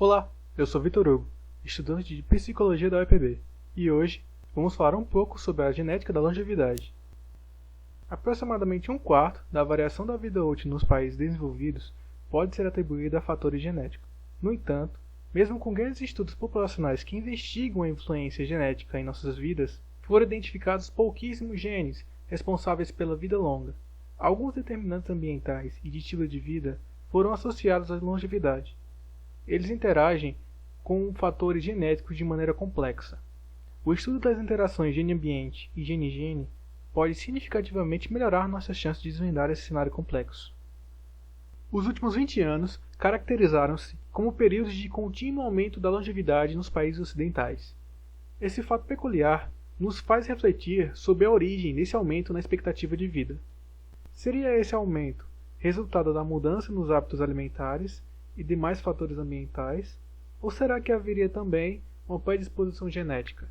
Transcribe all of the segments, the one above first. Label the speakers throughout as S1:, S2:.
S1: Olá, eu sou Vitor Hugo, estudante de Psicologia da UEPB, e hoje vamos falar um pouco sobre a genética da longevidade. Aproximadamente um quarto da variação da vida útil nos países desenvolvidos pode ser atribuída a fatores genéticos. No entanto, mesmo com grandes estudos populacionais que investigam a influência genética em nossas vidas, foram identificados pouquíssimos genes responsáveis pela vida longa. Alguns determinantes ambientais e de estilo de vida foram associados à longevidade. Eles interagem com fatores genéticos de maneira complexa. O estudo das interações gene-ambiente e gene-gene pode significativamente melhorar nossas chances de desvendar esse cenário complexo. Os últimos 20 anos caracterizaram-se como períodos de contínuo aumento da longevidade nos países ocidentais. Esse fato peculiar nos faz refletir sobre a origem desse aumento na expectativa de vida. Seria esse aumento resultado da mudança nos hábitos alimentares e demais fatores ambientais, ou será que haveria também uma predisposição genética?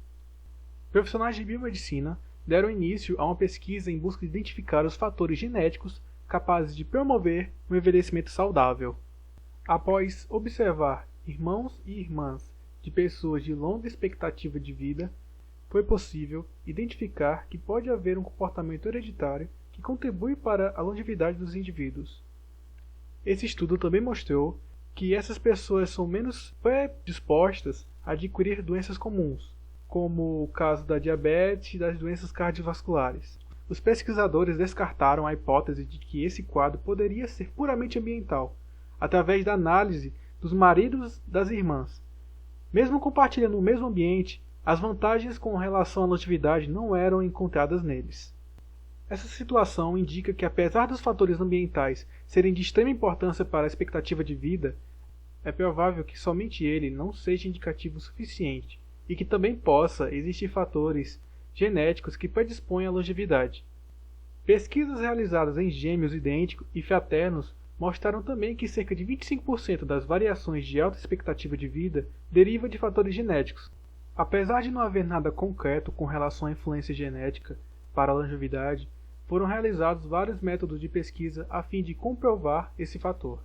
S1: Profissionais de biomedicina deram início a uma pesquisa em busca de identificar os fatores genéticos capazes de promover um envelhecimento saudável. Após observar irmãos e irmãs de pessoas de longa expectativa de vida, foi possível identificar que pode haver um comportamento hereditário que contribui para a longevidade dos indivíduos. Esse estudo também mostrou que essas pessoas são menos predispostas a adquirir doenças comuns, como o caso da diabetes e das doenças cardiovasculares. Os pesquisadores descartaram a hipótese de que esse quadro poderia ser puramente ambiental, através da análise dos maridos das irmãs. Mesmo compartilhando o mesmo ambiente, as vantagens com relação à longevidade não eram encontradas neles. Essa situação indica que, apesar dos fatores ambientais serem de extrema importância para a expectativa de vida, é provável que somente ele não seja indicativo o suficiente e que também possa existir fatores genéticos que predispõem à longevidade. Pesquisas realizadas em gêmeos idênticos e fraternos mostraram também que cerca de 25% das variações de alta expectativa de vida deriva de fatores genéticos. Apesar de não haver nada concreto com relação à influência genética para a longevidade, foram realizados vários métodos de pesquisa a fim de comprovar esse fator.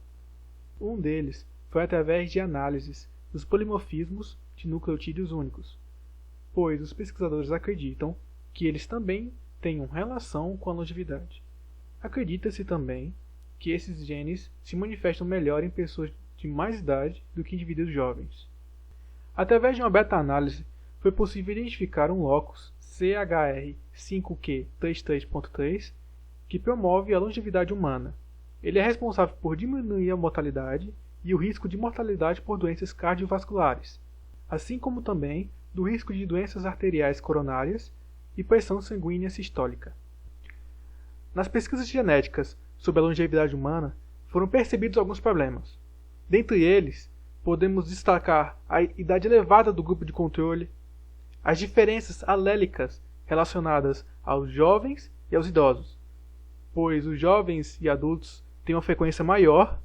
S1: Um deles foi através de análises dos polimorfismos de nucleotídeos únicos, pois os pesquisadores acreditam que eles também tenham relação com a longevidade. Acredita-se também que esses genes se manifestam melhor em pessoas de mais idade do que indivíduos jovens. Através de uma beta-análise, foi possível identificar um locus CHR5Q33.3 que promove a longevidade humana. Ele é responsável por diminuir a mortalidade e o risco de mortalidade por doenças cardiovasculares, assim como também do risco de doenças arteriais coronárias e pressão sanguínea sistólica. Nas pesquisas genéticas sobre a longevidade humana, foram percebidos alguns problemas. Dentre eles, podemos destacar a idade elevada do grupo de controle, as diferenças alélicas relacionadas aos jovens e aos idosos, pois os jovens e adultos têm uma frequência maior,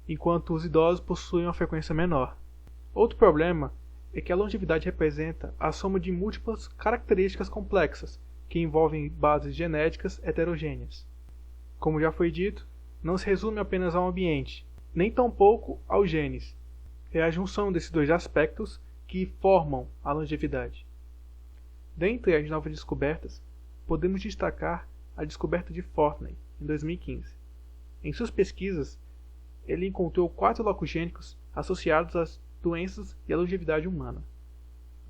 S1: enquanto os idosos possuem uma frequência menor. Outro problema é que a longevidade representa a soma de múltiplas características complexas que envolvem bases genéticas heterogêneas. Como já foi dito, não se resume apenas ao ambiente, nem tampouco aos genes. É a junção desses dois aspectos que formam a longevidade. Dentre as novas descobertas, podemos destacar a descoberta de Fortney, em 2015. Em suas pesquisas, ele encontrou 4 locus gênicos associados às doenças e à longevidade humana.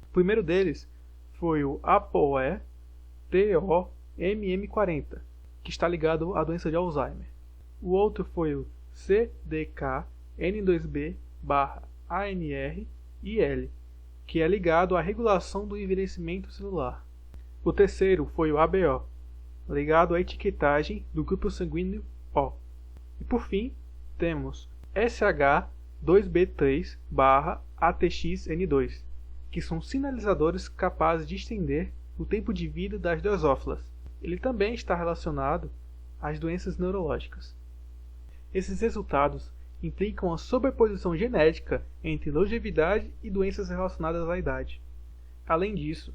S1: O primeiro deles foi o ApoE-TO-MM40, que está ligado à doença de Alzheimer. O outro foi o CDK-N2B/ANR-IL, que é ligado à regulação do envelhecimento celular. O terceiro foi o ABO, ligado à etiquetagem do grupo sanguíneo O. E por fim, temos SH2B3/ATXN2, que são sinalizadores capazes de estender o tempo de vida das drosófilas. Ele também está relacionado às doenças neurológicas. Esses resultados implicam a sobreposição genética entre longevidade e doenças relacionadas à idade. Além disso,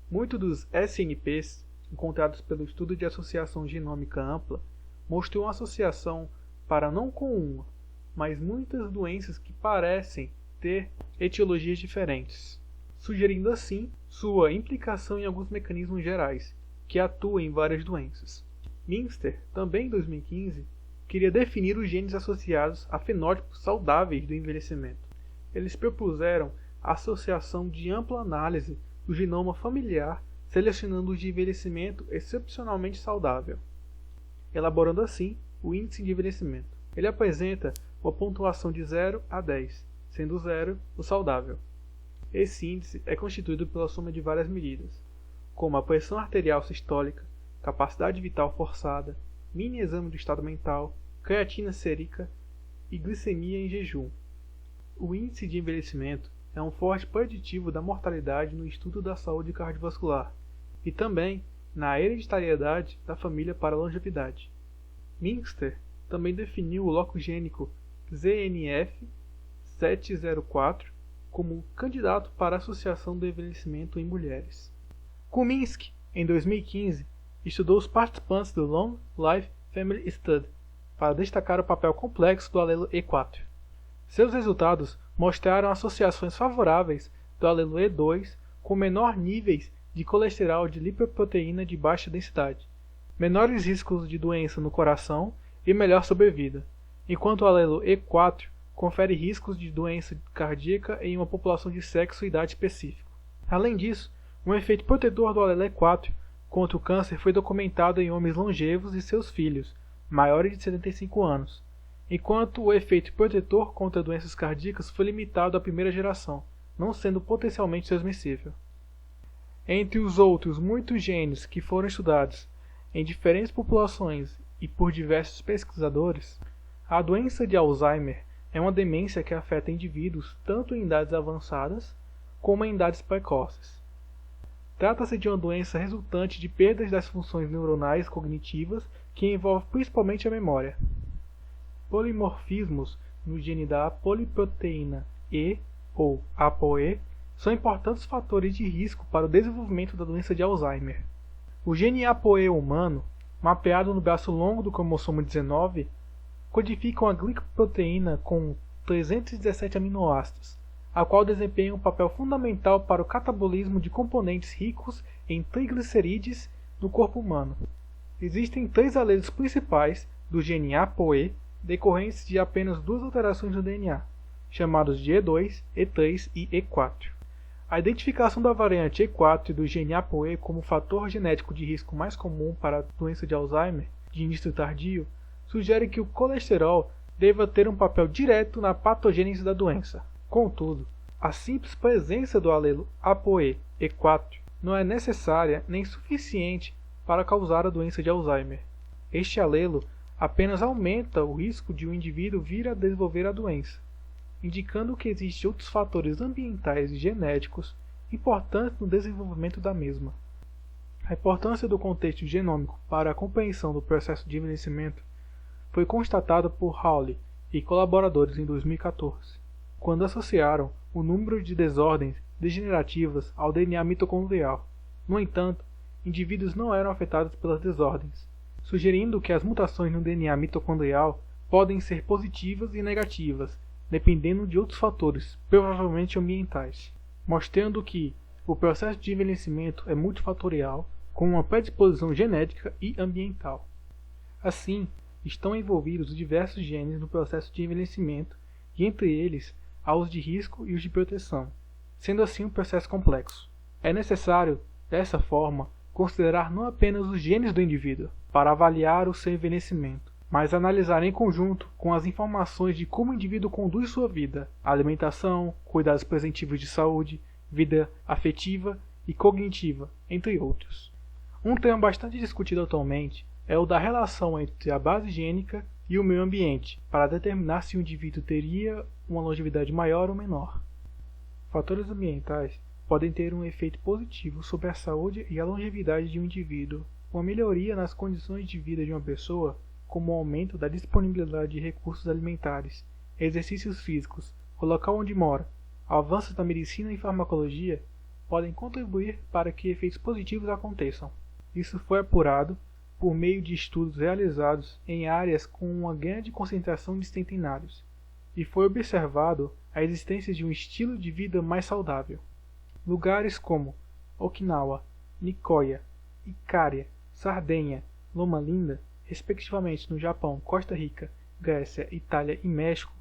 S1: muitos dos SNPs encontrados pelo estudo de associação genômica ampla mostrou uma associação para não com uma, mas muitas doenças que parecem ter etiologias diferentes, sugerindo assim sua implicação em alguns mecanismos gerais, que atuam em várias doenças. Minster, também em 2015, queria definir os genes associados a fenótipos saudáveis do envelhecimento. Eles propuseram a associação de ampla análise do genoma familiar, selecionando os de envelhecimento excepcionalmente saudável, elaborando assim o índice de envelhecimento. Ele apresenta uma pontuação de 0 a 10, sendo 0 o saudável. Esse índice é constituído pela soma de várias medidas, como a pressão arterial sistólica, capacidade vital forçada, mini exame do estado mental, creatina sérica e glicemia em jejum. O índice de envelhecimento é um forte preditivo da mortalidade no estudo da saúde cardiovascular e também na hereditariedade da família para a longevidade. Minster também definiu o locogênico ZNF704 como candidato para a associação do envelhecimento em mulheres. Kuminski, em 2015, estudou os participantes do Long Life Family Study para destacar o papel complexo do alelo E4. Seus resultados mostraram associações favoráveis do alelo E2 com menor níveis de colesterol de lipoproteína de baixa densidade, menores riscos de doença no coração e melhor sobrevida, enquanto o alelo E4 confere riscos de doença cardíaca em uma população de sexo e idade específico. Além disso, um efeito protetor do alelo E4 contra o câncer foi documentado em homens longevos e seus filhos, maiores de 75 anos, enquanto o efeito protetor contra doenças cardíacas foi limitado à primeira geração, não sendo potencialmente transmissível. Entre os outros muitos genes que foram estudados em diferentes populações e por diversos pesquisadores, a doença de Alzheimer é uma demência que afeta indivíduos tanto em idades avançadas como em idades precoces. Trata-se de uma doença resultante de perdas das funções neuronais cognitivas que envolve principalmente a memória. Polimorfismos no gene da poliproteína E ou ApoE são importantes fatores de risco para o desenvolvimento da doença de Alzheimer. O gene ApoE humano, mapeado no braço longo do cromossomo 19, codifica uma glicoproteína com 317 aminoácidos, a qual desempenha um papel fundamental para o catabolismo de componentes ricos em triglicerídeos no corpo humano. Existem 3 alelos principais do gene ApoE decorrentes de apenas 2 alterações no DNA, chamados de E2, E3 e E4. A identificação da variante E4 do gene ApoE como fator genético de risco mais comum para a doença de Alzheimer de início tardio sugere que o colesterol deva ter um papel direto na patogênese da doença. Contudo, a simples presença do alelo ApoE E4 não é necessária nem suficiente para causar a doença de Alzheimer. Este alelo apenas aumenta o risco de o indivíduo vir a desenvolver a doença, indicando que existem outros fatores ambientais e genéticos importantes no desenvolvimento da mesma. A importância do contexto genômico para a compreensão do processo de envelhecimento foi constatada por Hawley e colaboradores em 2014, quando associaram o número de desordens degenerativas ao DNA mitocondrial. No entanto, indivíduos não eram afetados pelas desordens, sugerindo que as mutações no DNA mitocondrial podem ser positivas e negativas, dependendo de outros fatores, provavelmente ambientais, mostrando que o processo de envelhecimento é multifatorial, com uma predisposição genética e ambiental. Assim, estão envolvidos diversos genes no processo de envelhecimento, e entre eles há os de risco e os de proteção, sendo assim um processo complexo. É necessário, dessa forma, considerar não apenas os genes do indivíduo para avaliar o seu envelhecimento, mas analisar em conjunto com as informações de como o indivíduo conduz sua vida, alimentação, cuidados preventivos de saúde, vida afetiva e cognitiva, entre outros. Um tema bastante discutido atualmente é o da relação entre a base gênica e o meio ambiente, para determinar se o indivíduo teria uma longevidade maior ou menor. Fatores ambientais podem ter um efeito positivo sobre a saúde e a longevidade de um indivíduo. Uma melhoria nas condições de vida de uma pessoa, como o aumento da disponibilidade de recursos alimentares, exercícios físicos, o local onde mora, avanços da medicina e farmacologia, podem contribuir para que efeitos positivos aconteçam. Isso foi apurado por meio de estudos realizados em áreas com uma grande concentração de centenários, e foi observado a existência de um estilo de vida mais saudável. Lugares como Okinawa, Nicoya, Icária, Sardenha, Loma Linda, respectivamente no Japão, Costa Rica, Grécia, Itália e México,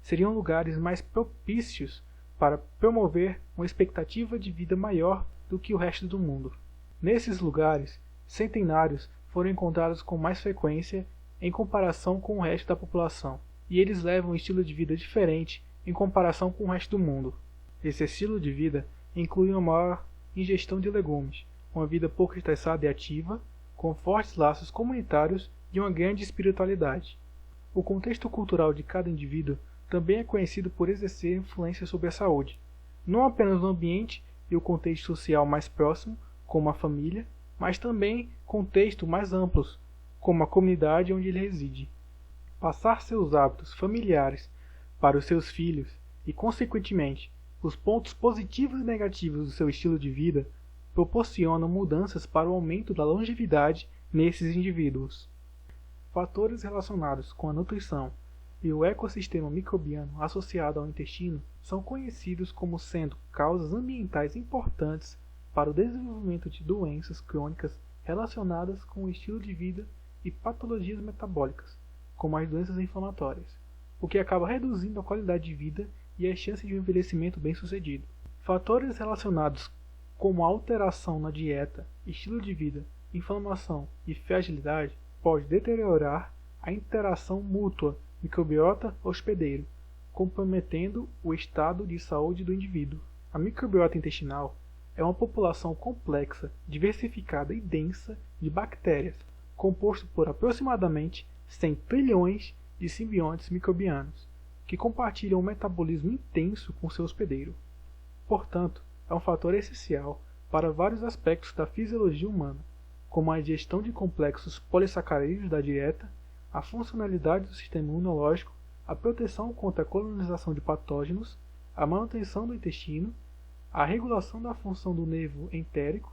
S1: seriam lugares mais propícios para promover uma expectativa de vida maior do que o resto do mundo. Nesses lugares, centenários foram encontrados com mais frequência em comparação com o resto da população, e eles levam um estilo de vida diferente em comparação com o resto do mundo. Esse estilo de vida inclui uma maior ingestão de legumes, uma vida pouco estressada e ativa, com fortes laços comunitários e uma grande espiritualidade. O contexto cultural de cada indivíduo também é conhecido por exercer influência sobre a saúde, não apenas no ambiente e o contexto social mais próximo, como a família, mas também contextos mais amplos, como a comunidade onde ele reside. Passar seus hábitos familiares para os seus filhos e, consequentemente, os pontos positivos e negativos do seu estilo de vida proporcionam mudanças para o aumento da longevidade nesses indivíduos. Fatores relacionados com a nutrição e o ecossistema microbiano associado ao intestino são conhecidos como sendo causas ambientais importantes para o desenvolvimento de doenças crônicas relacionadas com o estilo de vida e patologias metabólicas, como as doenças inflamatórias, o que acaba reduzindo a qualidade de vida e as chances de um envelhecimento bem-sucedido. Fatores relacionados como a alteração na dieta, estilo de vida, inflamação e fragilidade pode deteriorar a interação mútua microbiota hospedeiro, comprometendo o estado de saúde do indivíduo. A microbiota intestinal é uma população complexa, diversificada e densa de bactérias, composto por aproximadamente 100 trilhões de simbiontes microbianos, que compartilham um metabolismo intenso com seu hospedeiro. Portanto, é um fator essencial para vários aspectos da fisiologia humana, como a digestão de complexos polissacarídeos da dieta, a funcionalidade do sistema imunológico, a proteção contra a colonização de patógenos, a manutenção do intestino, a regulação da função do nervo entérico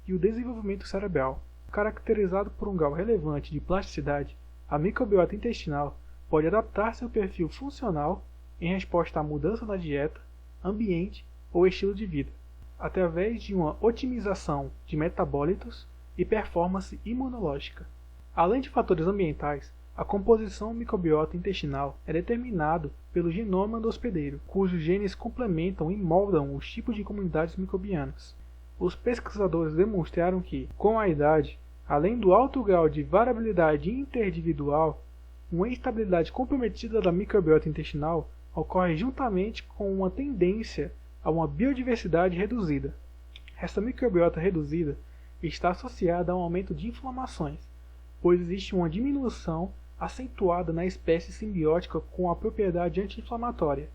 S1: e o desenvolvimento cerebral. Caracterizado por um grau relevante de plasticidade, a microbiota intestinal pode adaptar seu perfil funcional em resposta à mudança na dieta, ambiente ou estilo de vida, através de uma otimização de metabólitos e performance imunológica. Além de fatores ambientais, a composição microbiota intestinal é determinada pelo genoma do hospedeiro, cujos genes complementam e moldam os tipos de comunidades microbianas. Os pesquisadores demonstraram que, com a idade, além do alto grau de variabilidade interindividual, uma instabilidade comprometida da microbiota intestinal ocorre juntamente com uma tendência a uma biodiversidade reduzida. Essa microbiota reduzida está associada a um aumento de inflamações, pois existe uma diminuição acentuada na espécie simbiótica com a propriedade anti-inflamatória,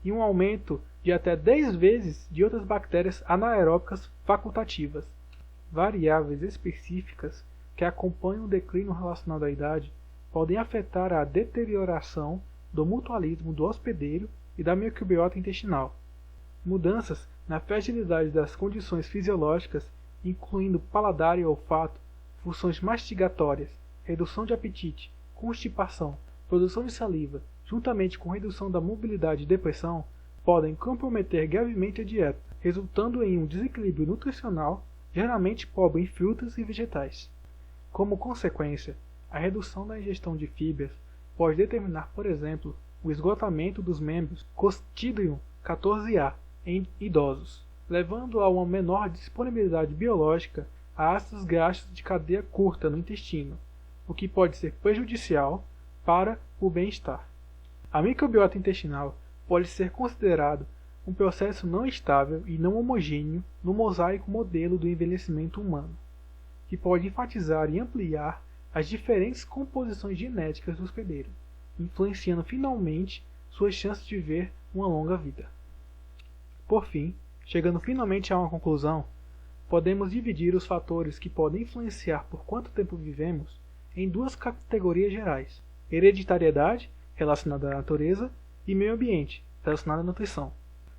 S1: e um aumento de até 10 vezes de outras bactérias anaeróbicas facultativas. Variáveis específicas que acompanham o declínio relacionado à idade podem afetar a deterioração do mutualismo do hospedeiro e da microbiota intestinal. Mudanças na fragilidade das condições fisiológicas, incluindo paladar e olfato, funções mastigatórias, redução de apetite, constipação, produção de saliva, juntamente com redução da mobilidade e depressão, podem comprometer gravemente a dieta, resultando em um desequilíbrio nutricional, geralmente pobre em frutas e vegetais. Como consequência, a redução da ingestão de fibras pode determinar, por exemplo, o esgotamento dos membros Clostridium 14A em idosos, levando a uma menor disponibilidade biológica a ácidos graxos de cadeia curta no intestino, o que pode ser prejudicial para o bem-estar. A microbiota intestinal pode ser considerado um processo não estável e não homogêneo no mosaico modelo do envelhecimento humano, que pode enfatizar e ampliar as diferentes composições genéticas do hospedeiro, influenciando finalmente suas chances de viver uma longa vida. Por fim, chegando finalmente a uma conclusão, podemos dividir os fatores que podem influenciar por quanto tempo vivemos em duas categorias gerais: hereditariedade, relacionada à natureza, e meio ambiente, relacionada à nutrição.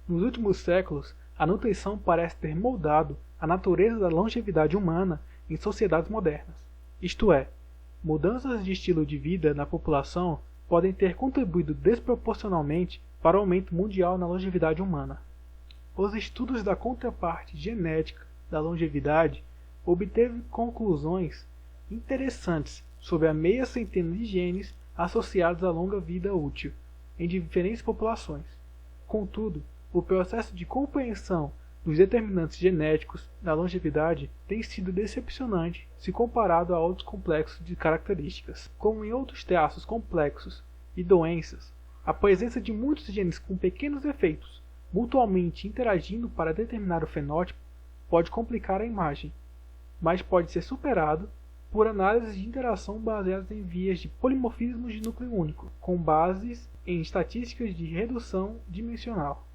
S1: Nos últimos séculos, a nutrição parece ter moldado a natureza da longevidade humana em sociedades modernas. Isto é, mudanças de estilo de vida na população podem ter contribuído desproporcionalmente para o aumento mundial na longevidade humana. Os estudos da contraparte genética da longevidade obteve conclusões interessantes sobre a meia centena de genes associados à longa vida útil em diferentes populações. Contudo, o processo de compreensão dos determinantes genéticos da longevidade tem sido decepcionante se comparado a outros complexos de características. Como em outros traços complexos e doenças, a presença de muitos genes com pequenos efeitos mutuamente interagindo para determinar o fenótipo pode complicar a imagem, mas pode ser superado por análises de interação baseadas em vias de polimorfismo de núcleo único, com bases em estatísticas de redução dimensional.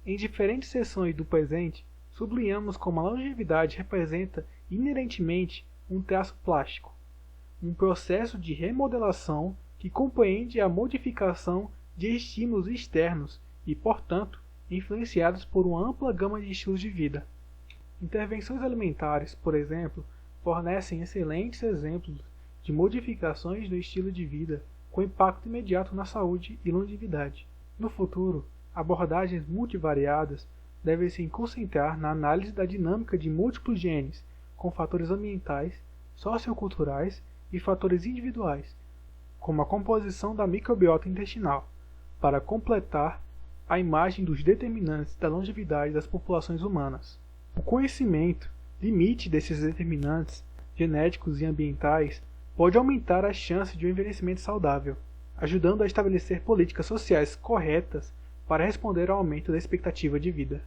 S1: Em diferentes seções do presente, sublinhamos como a longevidade representa inerentemente um traço plástico, um processo de remodelação que compreende a modificação de estímulos externos e, portanto, influenciados por uma ampla gama de estilos de vida. Intervenções alimentares, por exemplo, fornecem excelentes exemplos de modificações do estilo de vida com impacto imediato na saúde e longevidade. No futuro, abordagens multivariadas devem se concentrar na análise da dinâmica de múltiplos genes, com fatores ambientais, socioculturais e fatores individuais, como a composição da microbiota intestinal, para completar a imagem dos determinantes da longevidade das populações humanas. O conhecimento limite desses determinantes genéticos e ambientais pode aumentar as chances de um envelhecimento saudável, ajudando a estabelecer políticas sociais corretas para responder ao aumento da expectativa de vida.